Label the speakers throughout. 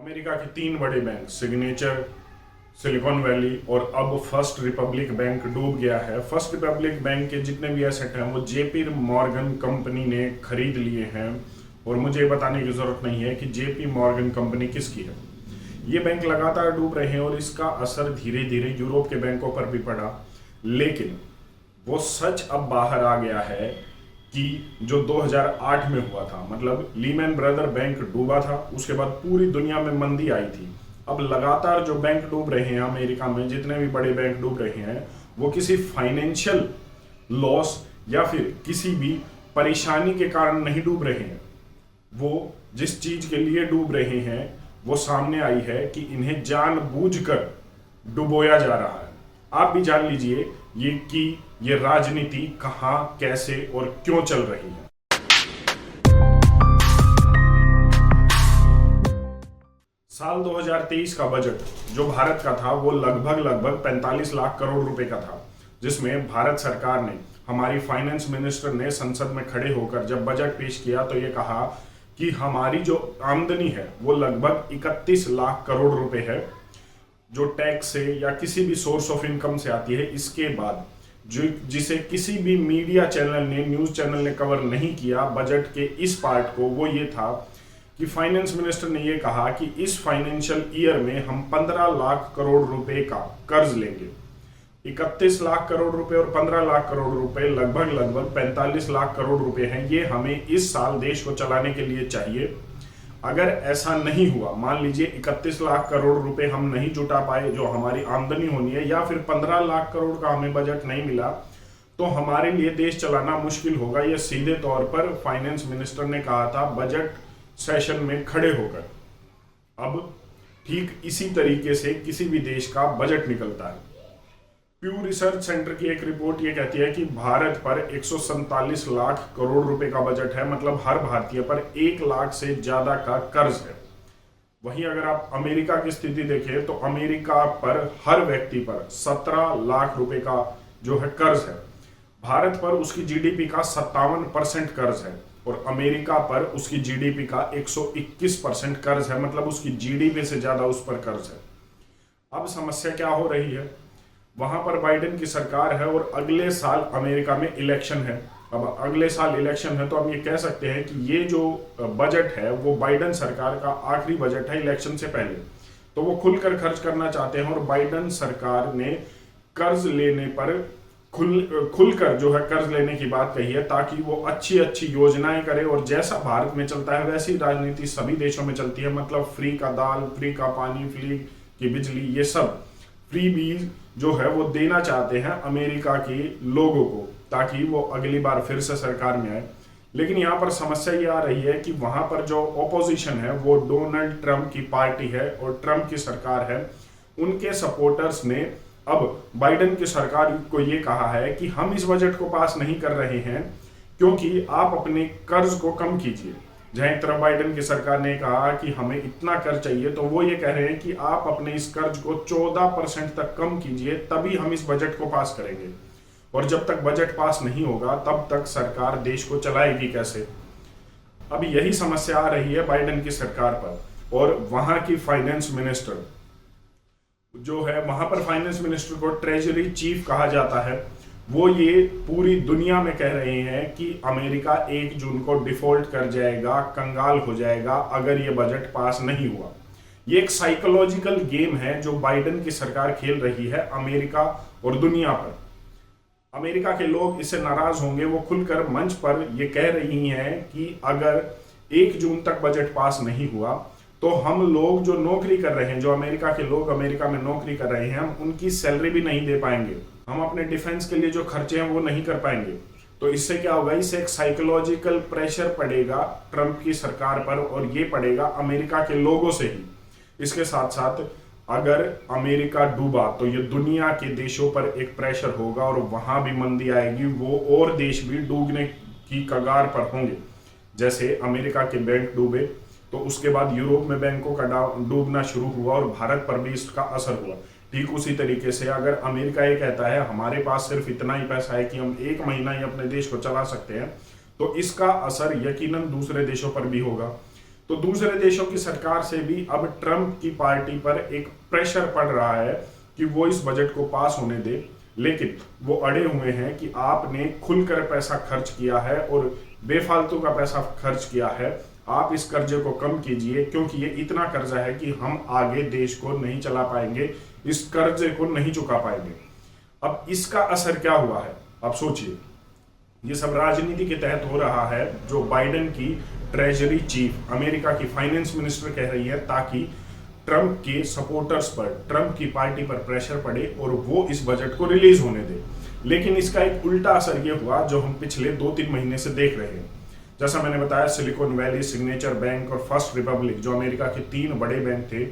Speaker 1: America के तीन बड़े बैंक सिग्नेचर, सिलिकॉन वैली और अब फर्स्ट रिपब्लिक बैंक डूब गया है। फर्स्ट रिपब्लिक बैंक के जितने भी एसेट हैं वो जेपी मॉर्गन कंपनी ने खरीद लिए हैं और मुझे बताने की जरूरत नहीं है कि जेपी मॉर्गन कंपनी किसकी है। ये बैंक लगातार डूब रहे हैं और इसका असर धीरे धीरे यूरोप के बैंकों पर भी पड़ा, लेकिन वो सच अब बाहर आ गया है कि जो 2008 में हुआ था, मतलब लीमैन ब्रदर बैंक डूबा था, उसके बाद पूरी दुनिया में मंदी आई थी। अब लगातार जो बैंक डूब रहे हैं अमेरिका में, जितने भी बड़े बैंक डूब रहे हैं, वो किसी फाइनेंशियल लॉस या फिर किसी भी परेशानी के कारण नहीं डूब रहे हैं। वो जिस चीज के लिए डूब रहे हैं वो सामने आई है कि इन्हें जानबूझकर डुबोया जा रहा है। आप भी जान लीजिए ये राजनीति कहां, कैसे और क्यों चल रही है। साल 2023 का बजट जो भारत का था वो लगभग 45 लाख करोड़ रुपए का था, जिसमें भारत सरकार ने, हमारी फाइनेंस मिनिस्टर ने संसद में खड़े होकर जब बजट पेश किया तो ये कहा कि हमारी जो आमदनी है वो लगभग 31 लाख करोड़ रुपए है, जो टैक्स से या किसी भी सोर्स ऑफ इनकम से आती है। इसके बाद जिसे किसी भी मीडिया चैनल ने, न्यूज चैनल ने कवर नहीं किया बजट के इस पार्ट को, वो ये था कि फाइनेंस मिनिस्टर ने ये कहा कि इस फाइनेंशियल ईयर में हम 15 लाख करोड़ रुपए का कर्ज लेंगे। 31 लाख करोड़ रुपए और 15 लाख करोड़ रुपए लगभग 45 लाख करोड़ रुपए हैं। ये हमें इस साल देश को चलाने के लिए चाहिए। अगर ऐसा नहीं हुआ, मान लीजिए 31 लाख करोड़ रुपए हम नहीं जुटा पाए जो हमारी आमदनी होनी है, या फिर 15 लाख करोड़ का हमें बजट नहीं मिला, तो हमारे लिए देश चलाना मुश्किल होगा। यह सीधे तौर पर फाइनेंस मिनिस्टर ने कहा था बजट सेशन में खड़े होकर। अब ठीक इसी तरीके से किसी भी देश का बजट निकलता है। प्यू रिसर्च सेंटर की एक रिपोर्ट ये कहती है कि भारत पर 147 लाख करोड़ रुपए का बजट है, मतलब हर भारतीय पर 1 लाख से ज्यादा का कर्ज है। वहीं अगर आप अमेरिका की स्थिति देखें तो अमेरिका पर हर व्यक्ति पर 17 लाख रुपए का जो है कर्ज है। भारत पर उसकी जीडीपी का 57% कर्ज है और अमेरिका पर उसकी जीडीपी का 121% कर्ज है, मतलब उसकी जीडीपी से ज्यादा उस पर कर्ज है। अब समस्या क्या हो रही है, वहां पर बाइडेन की सरकार है और अगले साल अमेरिका में इलेक्शन है। अब अगले साल इलेक्शन है तो हम ये कह सकते हैं कि ये जो बजट है वो बाइडेन सरकार का आखिरी बजट है इलेक्शन से पहले। तो वो खुलकर खर्च करना चाहते हैं और बाइडेन सरकार ने कर्ज लेने पर खुलकर जो है कर्ज लेने की बात कही है, ताकि वो अच्छी अच्छी योजनाएं करे। और जैसा भारत में चलता है वैसी राजनीति सभी देशों में चलती है, मतलब फ्री का दाल, फ्री का पानी, फ्री की बिजली, ये सब फ्री बीज जो है वो देना चाहते हैं अमेरिका के लोगों को, ताकि वो अगली बार फिर से सरकार में आए। लेकिन यहाँ पर समस्या ये आ रही है कि वहां पर जो ऑपोजिशन है वो डोनाल्ड ट्रंप की पार्टी है और ट्रंप की सरकार है। उनके सपोर्टर्स ने अब बाइडेन की सरकार को ये कहा है कि हम इस बजट को पास नहीं कर रहे हैं क्योंकि आप अपने कर्ज को कम कीजिए। जहां एक तरफ बाइडेन की सरकार ने कहा कि हमें इतना कर्ज चाहिए, तो वो ये कह रहे हैं कि आप अपने इस कर्ज को 14% तक कम कीजिए, तभी हम इस बजट को पास करेंगे। और जब तक बजट पास नहीं होगा तब तक सरकार देश को चलाएगी कैसे। अब यही समस्या आ रही है बाइडेन की सरकार पर। और वहां की फाइनेंस मिनिस्टर जो है, वहां पर फाइनेंस मिनिस्टर को ट्रेजरी चीफ कहा जाता है, वो ये पूरी दुनिया में कह रहे हैं कि अमेरिका 1 जून को डिफॉल्ट कर जाएगा, कंगाल हो जाएगा अगर ये बजट पास नहीं हुआ। ये एक साइकोलॉजिकल गेम है जो बाइडेन की सरकार खेल रही है अमेरिका और दुनिया पर। अमेरिका के लोग इससे नाराज होंगे। वो खुलकर मंच पर ये कह रही हैं कि अगर 1 जून तक बजट पास नहीं हुआ तो हम लोग जो नौकरी कर रहे हैं, जो अमेरिका के लोग अमेरिका में नौकरी कर रहे हैं, हम उनकी सैलरी भी नहीं दे पाएंगे, हम अपने डिफेंस के लिए जो खर्चे हैं वो नहीं कर पाएंगे। तो इससे क्या होगा, इससे एक साइकोलॉजिकल प्रेशर पड़ेगा ट्रंप की सरकार पर और ये पड़ेगा अमेरिका के लोगों से ही। इसके साथ साथ अगर अमेरिका डूबा तो ये दुनिया के देशों पर एक प्रेशर होगा और वहां भी मंदी आएगी, वो और देश भी डूबने की कगार पर होंगे। जैसे अमेरिका के बैंक डूबे तो उसके बाद यूरोप में बैंकों का डूबना शुरू हुआ और भारत पर भी इसका असर हुआ। ठीक उसी तरीके से अगर अमेरिका ये कहता है हमारे पास सिर्फ इतना ही पैसा है कि हम 1 महीना ही अपने देश को चला सकते हैं, तो इसका असर यकीनन दूसरे देशों पर भी होगा। तो दूसरे देशों की सरकार से भी अब ट्रंप की पार्टी पर एक प्रेशर पड़ रहा है कि वो इस बजट को पास होने दे, लेकिन वो अड़े हुए हैं कि आपने खुलकर पैसा खर्च किया है और बेफालतू का पैसा खर्च किया है, आप इस कर्जे को कम कीजिए क्योंकि ये इतना कर्जा है कि हम आगे देश को नहीं चला पाएंगे, इस कर्जे को नहीं चुका पाएंगे। अब इसका असर क्या हुआ है, आप सोचिए। ये सब राजनीति के तहत हो रहा है। जो बाइडेन की ट्रेजरी चीफ, अमेरिका की फाइनेंस मिनिस्टर कह रही है ताकि ट्रंप के सपोर्टर्स पर, ट्रंप की पार्टी पर प्रेशर पड़े और वो इस बजट को रिलीज होने दे। लेकिन इसका एक उल्टा असर ये हुआ जो हम पिछले 2-3 महीने से देख रहे हैं। जैसा मैंने बताया, सिलिकॉन वैली, सिग्नेचर बैंक और फर्स्ट रिपब्लिक, जो अमेरिका के 3 बड़े बैंक थे,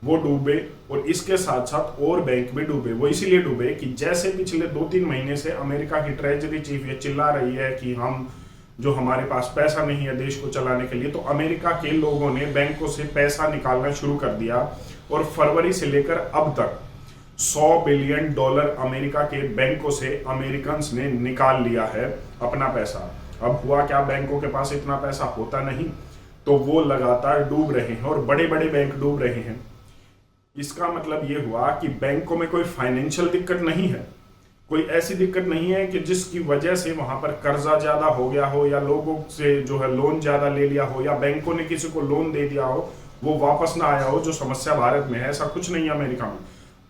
Speaker 1: वो डूबे और इसके साथ साथ और बैंक भी डूबे। वो इसीलिए डूबे कि जैसे पिछले 2-3 महीने से अमेरिका की ट्रेजरी चीफ ये चिल्ला रही है कि हम जो हमारे पास पैसा नहीं है देश को चलाने के लिए, तो अमेरिका के लोगों ने बैंकों से पैसा निकालना शुरू कर दिया और फरवरी से लेकर अब तक $100 बिलियन अमेरिका के बैंकों से अमेरिकन ने निकाल लिया है अपना पैसा। अब हुआ क्या, बैंकों के पास इतना पैसा होता नहीं, तो वो लगातार डूब रहे हैं और बड़े बड़े बैंक डूब रहे हैं। इसका मतलब ये हुआ कि बैंकों में कोई फाइनेंशियल दिक्कत नहीं है, कोई ऐसी दिक्कत नहीं है कि जिसकी वजह से वहां पर कर्जा ज्यादा हो गया हो या लोगों से जो है लोन ज्यादा ले लिया हो या बैंकों ने किसी को लोन दे दिया हो वो वापस ना आया हो, जो समस्या भारत में है। ऐसा कुछ नहीं है अमेरिका में।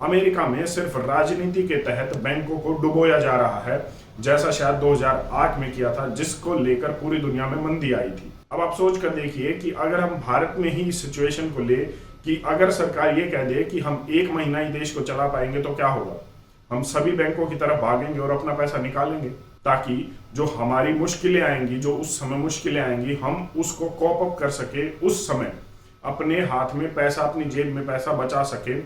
Speaker 1: अमेरिका में सिर्फ राजनीति के तहत बैंकों को डुबोया जा रहा है, जैसा शायद 2008 में किया था, जिसको लेकर पूरी दुनिया में मंदी आई थी। अब आप सोच कर देखिए कि अगर हम भारत में ही इस सिचुएशन को ले कि अगर सरकार ये कह दे कि हम 1 महीना ही देश को चला पाएंगे, तो क्या होगा? हम सभी बैंकों की तरफ भागेंगे और अपना पैसा निकालेंगे ताकि जो हमारी मुश्किलें आएंगी, जो उस समय मुश्किलें आएंगी, हम उसको कॉप अप कर सके, उस समय अपने हाथ में पैसा, अपनी जेब में पैसा बचा सके,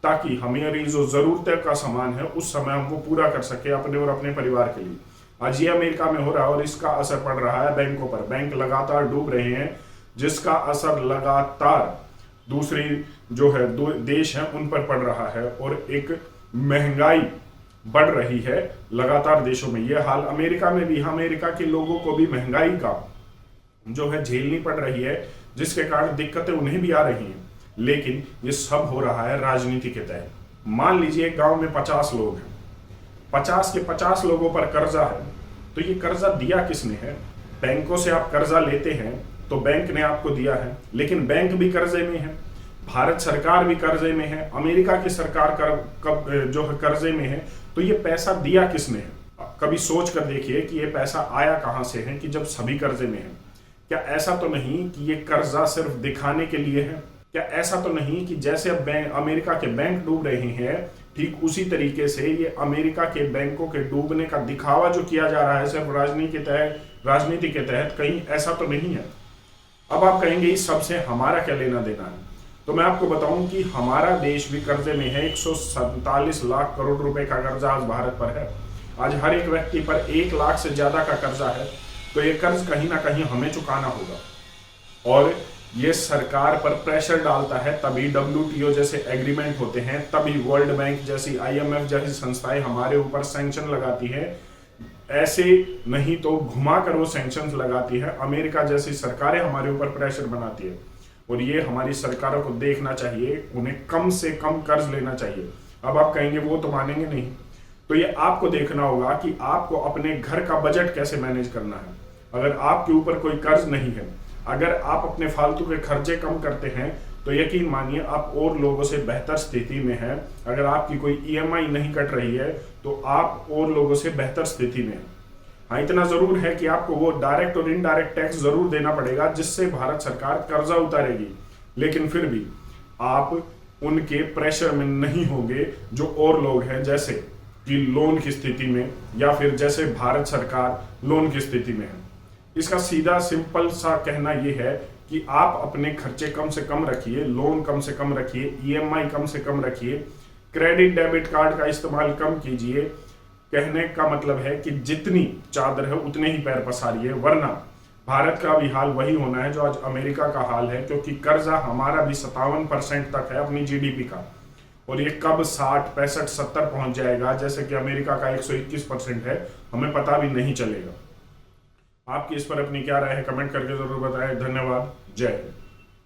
Speaker 1: ताकि हमारी जो जरूरतें का सामान है उस समय हम वो पूरा कर सके अपने और अपने परिवार के लिए। आज ये अमेरिका में हो रहा है और इसका असर पड़ रहा है बैंकों पर। बैंक लगातार डूब रहे हैं, जिसका असर लगातार दूसरी जो है देश हैं उन पर पड़ रहा है और एक महंगाई बढ़ रही है लगातार देशों में। यह हाल अमेरिका में भी, अमेरिका के लोगों को भी महंगाई का जो है झेलनी पड़ रही है, जिसके कारण दिक्कतें उन्हें भी आ रही हैं। लेकिन ये सब हो रहा है राजनीति के तहत। मान लीजिए गांव में 50 लोग हैं, 50 के 50 लोगों पर कर्जा है, तो ये कर्जा दिया किसने है? बैंकों से आप कर्जा लेते हैं तो बैंक ने आपको दिया है, लेकिन बैंक भी कर्जे में है, भारत सरकार भी कर्जे में है, अमेरिका की सरकार जो है कर्जे में है, तो ये पैसा दिया किसने है? कभी सोच कर देखिए कि ये पैसा आया कहां से है कि जब सभी कर्जे में है। क्या ऐसा तो नहीं कि ये कर्जा सिर्फ दिखाने के लिए है? क्या ऐसा तो नहीं कि जैसे अब अमेरिका के बैंक डूब रहे हैं, ठीक उसी तरीके से ये अमेरिका के बैंकों के डूबने का दिखावा जो किया जा रहा है सिर्फ राजनीति के तहत, कहीं ऐसा तो नहीं है? अब आप कहेंगे इस सबसे हमारा क्या लेना देना है? तो मैं आपको बताऊं कि हमारा देश भी कर्जे में है। 147 लाख करोड़ रुपए का कर्जा आज भारत पर है। आज हर एक व्यक्ति पर 1 लाख से ज्यादा का कर्जा है, तो ये कर्ज कहीं ना कहीं हमें चुकाना होगा और ये सरकार पर प्रेशर डालता है। तभी WTO जैसे एग्रीमेंट होते हैं, तभी वर्ल्ड बैंक जैसी, IMF जैसी संस्थाएं हमारे ऊपर सैंक्शन लगाती है। ऐसे नहीं तो घुमा कर वो सैंक्शन लगाती है। अमेरिका जैसी सरकारें हमारे ऊपर प्रेशर बनाती है और ये हमारी सरकारों को देखना चाहिए, उन्हें कम से कम कर्ज लेना चाहिए। अब आप कहेंगे वो तो मानेंगे नहीं, तो ये आपको देखना होगा कि आपको अपने घर का बजट कैसे मैनेज करना है। अगर आपके ऊपर कोई कर्ज नहीं है, अगर आप अपने फालतू के खर्चे कम करते हैं, तो यकीन मानिए आप और लोगों से बेहतर स्थिति में हैं। अगर आपकी कोई EMI नहीं कट रही है तो आप और लोगों से बेहतर स्थिति में हैं। हाँ, इतना जरूर है कि आपको वो डायरेक्ट और इनडायरेक्ट टैक्स जरूर देना पड़ेगा, जिससे भारत सरकार कर्जा उतारेगी, लेकिन फिर भी आप उनके प्रेशर में नहीं होंगे जो और लोग हैं, जैसे कि लोन की स्थिति में या फिर जैसे भारत सरकार लोन की स्थिति में है। इसका सीधा सिंपल सा कहना यह है कि आप अपने खर्चे कम से कम रखिए, लोन कम से कम रखिए, EMI कम से कम रखिए, क्रेडिट डेबिट कार्ड का इस्तेमाल कम कीजिए। कहने का मतलब है कि जितनी चादर है उतने ही पैर पसारिए, वरना भारत का भी हाल वही होना है जो आज अमेरिका का हाल है, क्योंकि कर्जा हमारा भी 57% तक है अपनी GDP का, और ये कब 60, 65, 70 पहुंच जाएगा, जैसे कि अमेरिका का 121% है, हमें पता भी नहीं चलेगा। आपकी इस पर अपनी क्या राय है कमेंट करके जरूर बताएं। धन्यवाद। जय हिंद।